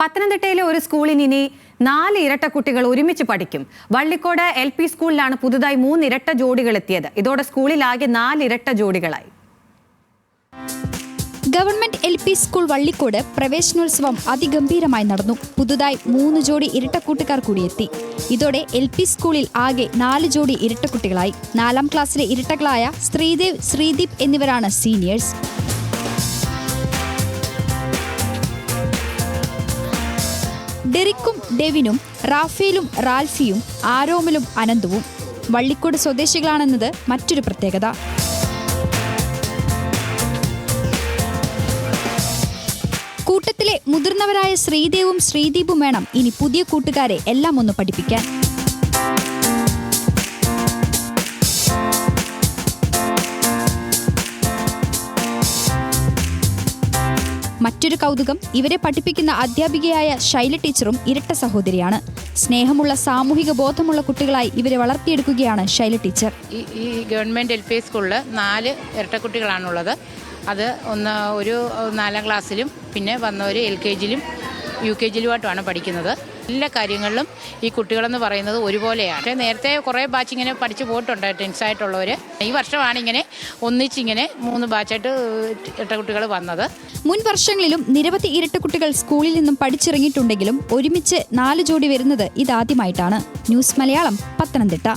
പത്തനംതിട്ടയിലെ ഒരു സ്കൂളിൽ ഇനി 4 ഇരട്ട കുട്ടികൾ ഒരുമിച്ച് പഠിക്കും. വള്ളിക്കോട് LP സ്കൂളിലാണ് പുതുതായി 3 ഇരട്ട ജോഡികൾ എത്തിയത്. ഇതോടെ സ്കൂളിലാകെ 4 ഇരട്ട ജോഡികളായി. ഗവൺമെന്റ് LP സ്കൂൾ വള്ളിക്കോട് പ്രവേശനോത്സവം അതിഗംഭീരമായി നടന്നു. പുതുതായി 3 ജോഡി ഇരട്ടക്കൂട്ടുകാർ കൂടിയെത്തി. ഇതോടെ LP സ്കൂളിൽ ആകെ 4 ജോഡി ഇരട്ടക്കുട്ടികളായി. 4ാം ക്ലാസ്സിലെ ഇരട്ടകളായ ശ്രീദേവ്, ശ്രീദീപ് എന്നിവരാണ് സീനിയേഴ്സ്. ഡെറിക്കും ഡെവിനും, റാഫേലും റാൽഫിയും, ആരോമലും അനന്തവും വള്ളിക്കോട് സ്വദേശികളാണെന്നത് മറ്റൊരു പ്രത്യേകത. കൂട്ടത്തിലെ മുതിർന്നവരായ ശ്രീദേവും ശ്രീദീപും വേണം ഇനി പുതിയ കൂട്ടുകാരെ എല്ലാം ഒന്ന് പഠിപ്പിക്കാൻ. മറ്റൊരു കൗതുകം, ഇവരെ പഠിപ്പിക്കുന്ന അധ്യാപികയായ ശൈല ടീച്ചറും ഇരട്ട സഹോദരിയാണ്. സ്നേഹമുള്ള, സാമൂഹിക ബോധമുള്ള കുട്ടികളായി ഇവരെ വളർത്തിയെടുക്കുകയാണ് ശൈല ടീച്ചർ. ഈ ഗവൺമെൻറ് LP സ്കൂളിൽ 4 ഇരട്ടക്കുട്ടികളാണുള്ളത്. അത് ഒരു 4ാം ക്ലാസ്സിലും പിന്നെ വന്നവർ LKGയിലും UKGയിലുമായിട്ടുമാണ് പഠിക്കുന്നത്. എല്ലാ കാര്യങ്ങളിലും ഈ കുട്ടികളെന്ന് പറയുന്നത് ഒരുപോലെയാണ്. പക്ഷേ നേരത്തെ കുറേ ബാച്ച് ഇങ്ങനെ പഠിച്ചു പോയിട്ടുണ്ട്, ടെൻസായിട്ടുള്ളവർ. ഈ വർഷമാണ് ഇങ്ങനെ ഒന്നിച്ചിങ്ങനെ 3 ബാച്ചായിട്ട് ഇരട്ടക്കുട്ടികൾ വന്നത്. മുൻ വർഷങ്ങളിലും നിരവധി ഇരട്ടക്കുട്ടികൾ സ്കൂളിൽ നിന്നും പഠിച്ചിറങ്ങിയിട്ടുണ്ടെങ്കിലും ഒരുമിച്ച് 4 ജോഡി വരുന്നത് ഇതാദ്യമായിട്ടാണ്. ന്യൂസ് മലയാളം, പത്തനംതിട്ട.